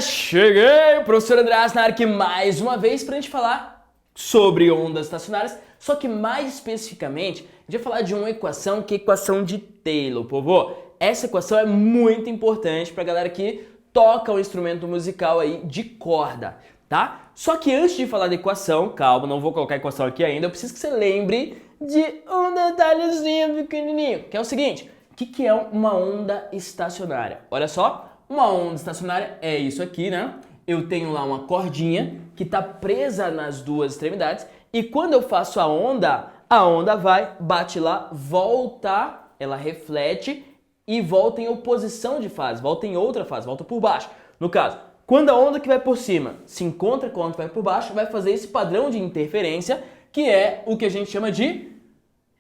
Cheguei, professor André na área aqui mais uma vez para a gente falar sobre ondas estacionárias, só que mais especificamente a gente vai falar de uma equação que é a equação de Taylor, povo. Essa equação é muito importante para a galera que toca um instrumento musical aí de corda, tá? Só que antes de falar da equação, calma, não vou colocar a equação aqui ainda, eu preciso que você lembre de um detalhezinho pequenininho, que é o seguinte, o que é uma onda estacionária? Olha só. Uma onda estacionária é isso aqui, né? Eu tenho lá uma cordinha que está presa nas duas extremidades e quando eu faço a onda vai, bate lá, volta, ela reflete e volta em oposição de fase, volta em outra fase, volta por baixo. No caso, quando a onda que vai por cima se encontra com a onda que vai por baixo, vai fazer esse padrão de interferência que é o que a gente chama de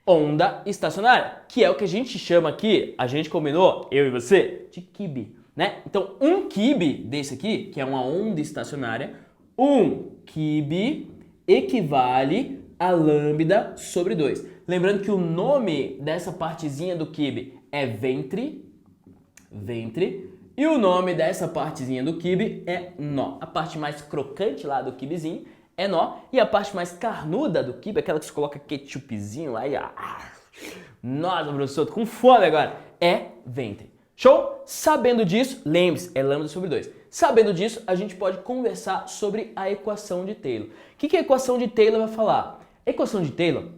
onda estacionária, que é o que a gente chama aqui, a gente combinou, eu e você, de Kibe. Né? Então, um Kibe desse aqui, que é uma onda estacionária, um Kibe equivale a lambda sobre 2. Lembrando que o nome dessa partezinha do Kibe é ventre, e o nome dessa partezinha do Kibe é nó. A parte mais crocante lá do Kibezinho é nó, e a parte mais carnuda do Kibe, aquela que você coloca ketchupzinho lá e... Nossa, professor, tô com fome agora! É ventre. Show? Sabendo disso, lembre-se, é lambda sobre 2. Sabendo disso, a gente pode conversar sobre a equação de Taylor. O que a equação de Taylor vai falar? A equação de Taylor,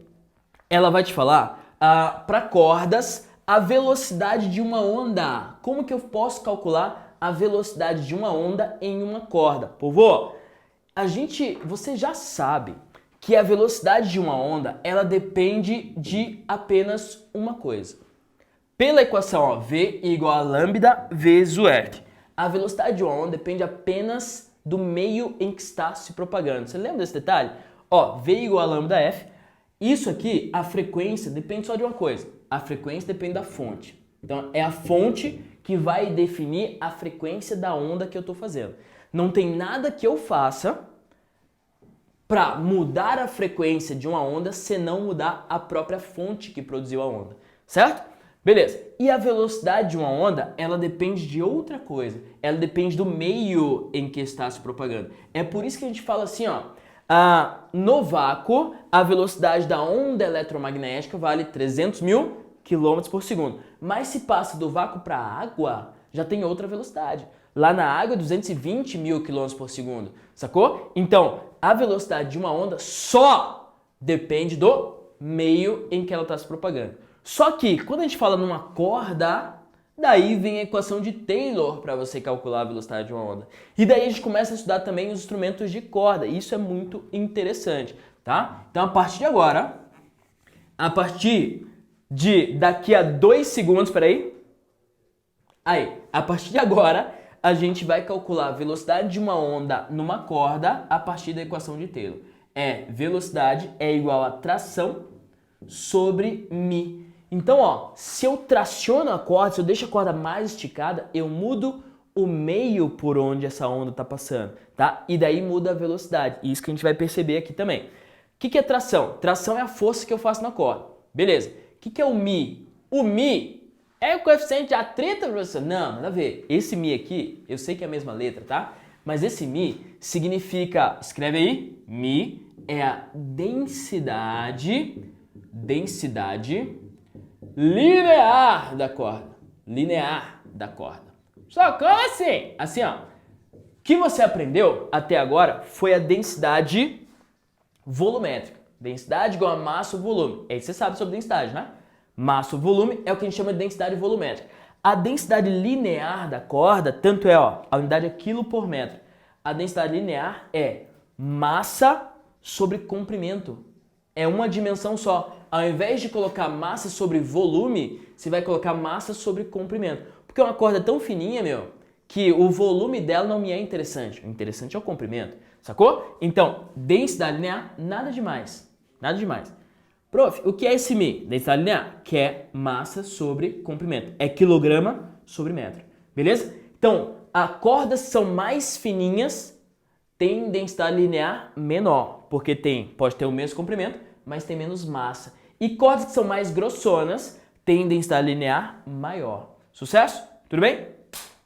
ela vai te falar para cordas a velocidade de uma onda. Como que eu posso calcular a velocidade de uma onda em uma corda? Povo, você já sabe que a velocidade de uma onda, ela depende de apenas uma coisa. Pela equação, ó, V igual a lambda vezes o R. A velocidade de uma onda depende apenas do meio em que está se propagando. Você lembra desse detalhe? Ó, V igual a lambda F. Isso aqui, a frequência, depende só de uma coisa. A frequência depende da fonte. Então, é a fonte que vai definir a frequência da onda que eu estou fazendo. Não tem nada que eu faça para mudar a frequência de uma onda se não mudar a própria fonte que produziu a onda. Certo? Beleza, e a velocidade de uma onda, ela depende de outra coisa. Ela depende do meio em que está se propagando. É por isso que a gente fala assim, ó, no vácuo, a velocidade da onda eletromagnética vale 300 mil km por segundo. Mas se passa do vácuo para a água, já tem outra velocidade. Lá na água, 220 mil km por segundo, sacou? Então, a velocidade de uma onda só depende do meio em que ela está se propagando. Só que, quando a gente fala numa corda, daí vem a equação de Taylor para você calcular a velocidade de uma onda. E daí a gente começa a estudar também os instrumentos de corda. Isso é muito interessante, tá? Então, a partir de agora, a partir de daqui a 2 segundos, peraí. A partir de agora, a gente vai calcular a velocidade de uma onda numa corda a partir da equação de Taylor. Velocidade é igual a tração sobre mi. Então, ó, se eu traciono a corda, se eu deixo a corda mais esticada, eu mudo o meio por onde essa onda está passando, tá? E daí muda a velocidade. Isso que a gente vai perceber aqui também. O que é tração? Tração é a força que eu faço na corda. Beleza. O que é o mi? O mi é o coeficiente de atrito, professor? Não, nada a ver. Esse mi aqui, eu sei que é a mesma letra, tá? Mas esse mi significa, escreve aí, mi é a densidade linear da corda. Linear da corda. Só como assim? Assim, ó. O que você aprendeu até agora foi a densidade volumétrica. Densidade igual a massa ou volume. Aí você sabe sobre densidade, né? Massa ou volume é o que a gente chama de densidade volumétrica. A densidade linear da corda, tanto é, ó, a unidade é quilo por metro. A densidade linear é massa sobre comprimento. É uma dimensão só. Ao invés de colocar massa sobre volume, você vai colocar massa sobre comprimento. Porque é uma corda tão fininha, meu, que o volume dela não me é interessante. O interessante é o comprimento, sacou? Então, densidade linear, nada demais. Nada demais. Prof, o que é esse mi? Densidade linear, que é massa sobre comprimento. É quilograma sobre metro. Beleza? Então, as cordas são mais fininhas, tem densidade linear menor, porque pode ter o mesmo comprimento, mas tem menos massa. E cordas que são mais grossonas têm densidade linear maior. Sucesso? Tudo bem?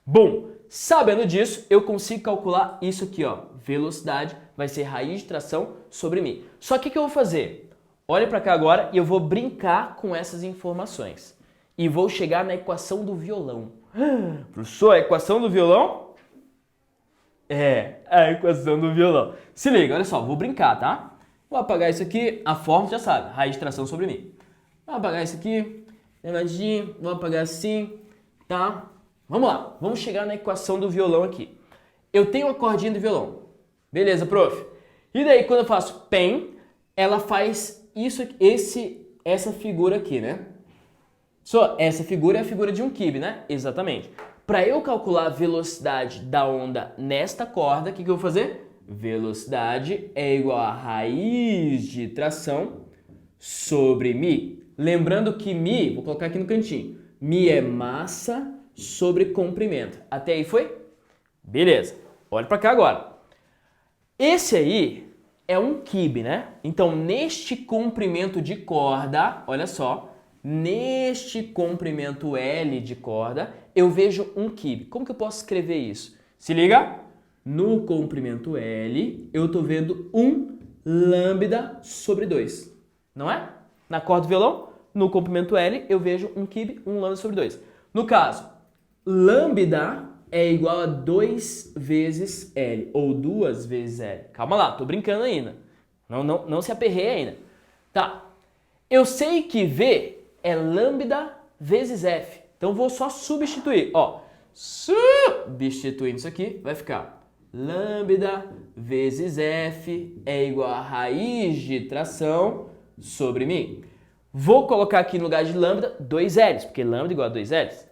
Bom, Sabendo disso, eu consigo calcular isso aqui, ó. Velocidade vai ser raiz de tração sobre mi. Só que o que eu vou fazer? Olha para cá agora e eu vou brincar com essas informações. E vou chegar na equação do violão. Professor, a equação do violão? É, a equação do violão. Se liga, olha só, vou brincar, tá? Vou apagar isso aqui, a fórmula já sabe, raiz de tração sobre mi. Vou apagar isso aqui, vou apagar assim, tá? Vamos lá, vamos chegar na equação do violão aqui. Eu tenho uma cordinha do violão. Beleza, prof. E daí, quando eu faço PEN, ela faz isso, essa figura aqui, né? Só essa figura é a figura de um quibe, né? Exatamente. Para eu calcular a velocidade da onda nesta corda, o que eu vou fazer? Velocidade é igual a raiz de tração sobre mi. Lembrando que mi, vou colocar aqui no cantinho, mi é massa sobre comprimento. Até aí foi? Beleza. Olha para cá agora. Esse aí é um quibe, né? Então, neste comprimento de corda, olha só, neste comprimento L de corda, eu vejo um quibe. Como que eu posso escrever isso? Se liga. No comprimento L, eu estou vendo um lambda sobre 2. Não é? Na corda do violão, no comprimento L, eu vejo um quibe, um lambda sobre 2. No caso, lambda é igual a 2 vezes L, ou 2 vezes L. Calma lá, tô brincando ainda. Não se aperreia ainda. Tá. Eu sei que V é lambda vezes F. Então, vou só substituir. Ó, substituindo isso aqui, vai ficar lambda vezes F é igual a raiz de tração sobre mi. Vou colocar aqui no lugar de lambda 2L's, porque lambda é igual a 2L's.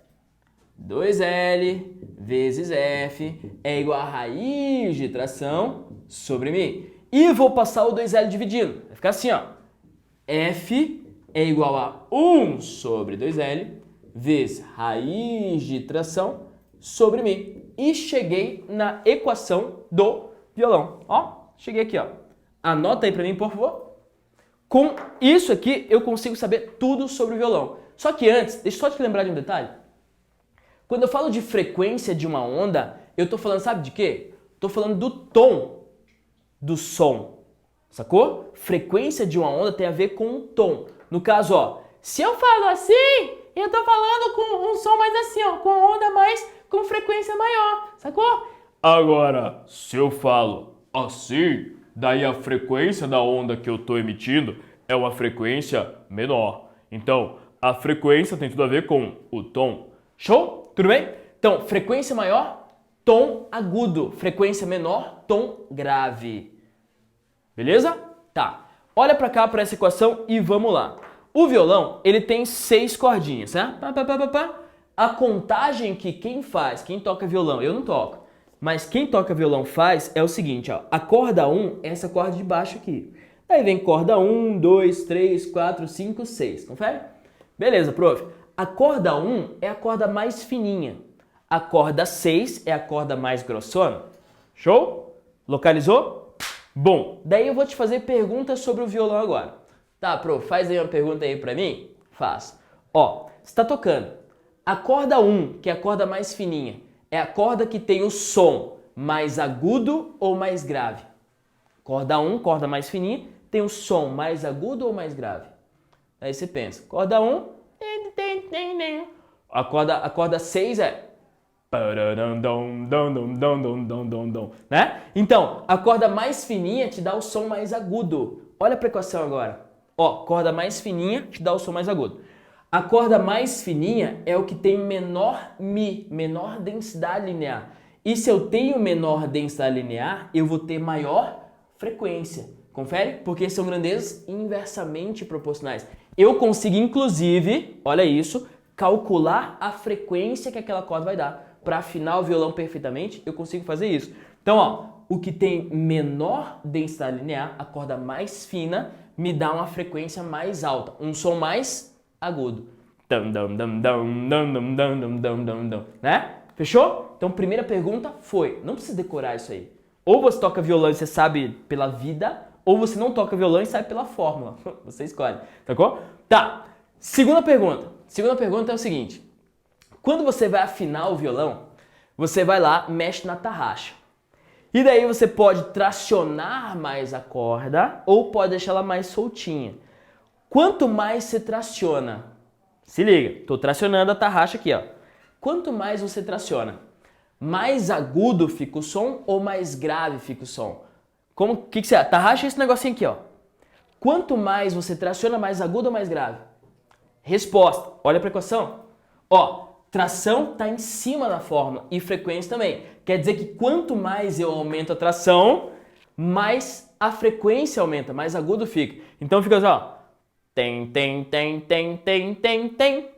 2L vezes F é igual a raiz de tração sobre mi. E vou passar o 2L dividindo. Vai ficar assim, ó. F é igual a 1 sobre 2L vezes raiz de tração sobre mi. E cheguei na equação do violão. Ó, cheguei aqui, ó. Anota aí pra mim, por favor. Com isso aqui, eu consigo saber tudo sobre o violão. Só que antes, deixa eu só te lembrar de um detalhe. Quando eu falo de frequência de uma onda, eu tô falando, sabe de quê? Tô falando do tom do som, sacou? Frequência de uma onda tem a ver com o tom. No caso, ó, se eu falo assim, eu tô falando com um som mais assim, ó, com a onda mais com frequência maior, sacou? Agora, se eu falo assim, daí a frequência da onda que eu tô emitindo é uma frequência menor. Então, a frequência tem tudo a ver com o tom. Show? Tudo bem? Então, frequência maior, tom agudo. Frequência menor, tom grave. Beleza? Tá. Olha pra cá, pra essa equação e vamos lá. O violão, ele tem 6 cordinhas, né? A contagem que quem toca violão, eu não toco, mas quem toca violão faz é o seguinte, ó. A corda 1 é essa corda de baixo aqui. Aí vem corda 1, 2, 3, 4, 5, 6. Confere? Beleza, prof. A corda 1 é a corda mais fininha. A corda 6 é a corda mais grossona. Show? Localizou? Bom, daí eu vou te fazer perguntas sobre o violão agora. Tá, prof, faz aí uma pergunta aí pra mim? Faço. Ó, você tá tocando. A corda 1, que é a corda mais fininha, é a corda que tem o som mais agudo ou mais grave? Corda 1, corda mais fininha, tem o som mais agudo ou mais grave? Aí você pensa, corda 1, a corda 6 é... né? Então, a corda mais fininha te dá o som mais agudo. Olha para a equação agora. Ó, corda mais fininha te dá o som mais agudo. A corda mais fininha é o que tem menor mi, menor densidade linear. E se eu tenho menor densidade linear, eu vou ter maior frequência. Confere? Porque são grandezas inversamente proporcionais. Eu consigo, inclusive, olha isso, calcular a frequência que aquela corda vai dar. Para afinar o violão perfeitamente, eu consigo fazer isso. Então, ó, o que tem menor densidade linear, a corda mais fina, me dá uma frequência mais alta, um som mais agudo. Né? Fechou? Então, primeira pergunta foi, não precisa decorar isso aí. Ou você toca violão e você sabe pela vida, ou você não toca violão e sabe pela fórmula. Você escolhe, tá bom? Tá. Segunda pergunta. Segunda pergunta é o seguinte. Quando você vai afinar o violão, você vai lá, mexe na tarraxa. E daí você pode tracionar mais a corda ou pode deixar ela mais soltinha. Quanto mais você traciona, se liga, estou tracionando a tarraxa aqui, ó. Quanto mais você traciona, mais agudo fica o som ou mais grave fica o som? O que você acha? Tarraxa é esse negocinho aqui, ó. Quanto mais você traciona, mais agudo ou mais grave? Resposta, olha para a equação. Ó, tração está em cima da fórmula e frequência também. Quer dizer que quanto mais eu aumento a tração, mais a frequência aumenta, mais agudo fica. Então fica assim, ó. Tem, tem, tem, tem, tem, tem, tem,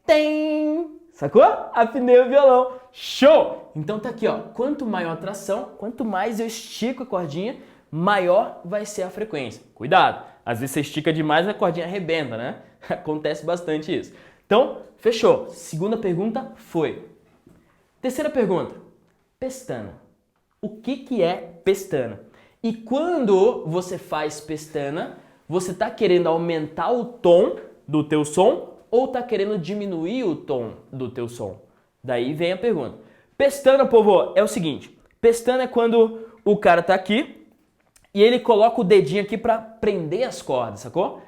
tem. Sacou? Afinei o violão. Show! Então tá aqui, ó. Quanto maior a tração, quanto mais eu estico a cordinha, maior vai ser a frequência. Cuidado! Às vezes você estica demais e a cordinha arrebenta, né? Acontece bastante isso. Então, fechou. Segunda pergunta foi. Terceira pergunta. Pestana. O que é pestana? E quando você faz pestana, você está querendo aumentar o tom do teu som ou está querendo diminuir o tom do teu som? Daí vem a pergunta. Pestana, povo, é o seguinte. Pestana é quando o cara tá aqui e ele coloca o dedinho aqui para prender as cordas, sacou? O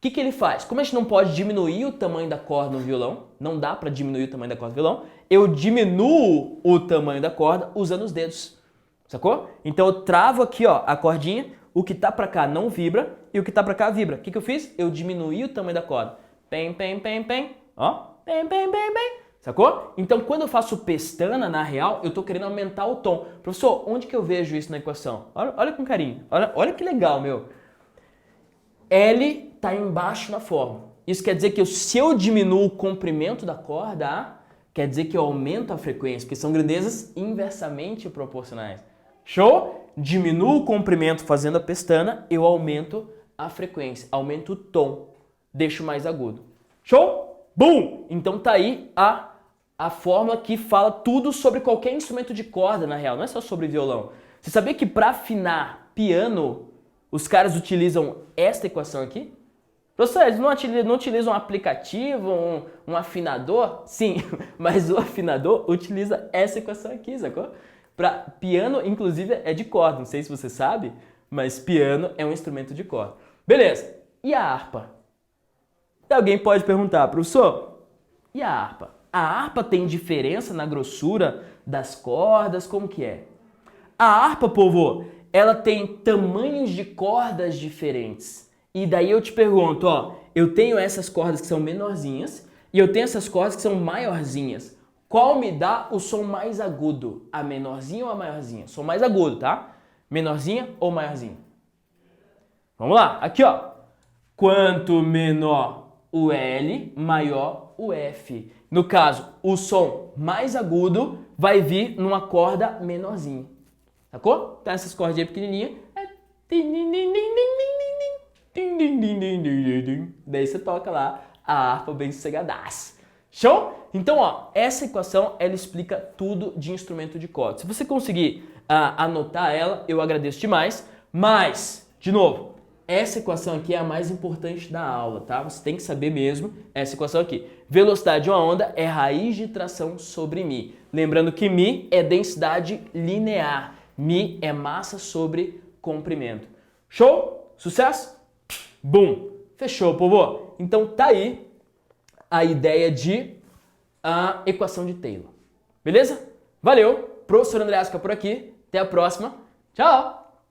que ele faz? Como a gente não pode diminuir o tamanho da corda no violão, não dá para diminuir o tamanho da corda no violão, eu diminuo o tamanho da corda usando os dedos, sacou? Então eu travo aqui, ó, a cordinha, o que tá para cá não vibra e o que tá para cá vibra. O que eu fiz? Eu diminuí o tamanho da corda. Pem, pem, pem, pem, ó, pem, pem, pem, pem, sacou? Então quando eu faço pestana, na real, eu tô querendo aumentar o tom. Professor, onde que eu vejo isso na equação? Olha com carinho, olha que legal, meu. L está embaixo na fórmula. Isso quer dizer que se eu diminuo o comprimento da corda, quer dizer que eu aumento a frequência, porque são grandezas inversamente proporcionais. Show? Diminuo o comprimento fazendo a pestana, eu aumento a frequência, aumento o tom, deixo mais agudo. Show? Bum! Então tá aí a fórmula que fala tudo sobre qualquer instrumento de corda, na real, não é só sobre violão. Você sabia que para afinar piano, os caras utilizam esta equação aqui? Professor, eles não utilizam um aplicativo, um afinador? Sim, mas o afinador utiliza essa equação aqui, sacou? Para piano, inclusive, é de corda. Não sei se você sabe, mas piano é um instrumento de corda. Beleza. E a harpa? Alguém pode perguntar, professor, e a harpa? A harpa tem diferença na grossura das cordas? Como que é? A harpa, povo, ela tem tamanhos de cordas diferentes. E daí eu te pergunto, ó, eu tenho essas cordas que são menorzinhas e eu tenho essas cordas que são maiorzinhas. Qual me dá o som mais agudo? A menorzinha ou a maiorzinha? Som mais agudo, tá? Menorzinha ou maiorzinha? Vamos lá, aqui ó. Quanto menor o L, maior o F. No caso, o som mais agudo vai vir numa corda menorzinha. Sacou? Então essas cordinhas pequenininhas é... Daí você toca lá a harpa bem sossegadaça. Show? Então, ó, essa equação, ela explica tudo de instrumento de corda. Se você conseguir anotar ela, eu agradeço demais. Mas, de novo, essa equação aqui é a mais importante da aula, tá? Você tem que saber mesmo essa equação aqui. Velocidade de uma onda é raiz de tração sobre Mi. Lembrando que Mi é densidade linear. Mi é massa sobre comprimento. Show? Sucesso? Bum! Fechou, povo? Então tá aí a ideia de equação de Taylor. Beleza? Valeu! Professor André Asca por aqui. Até a próxima. Tchau!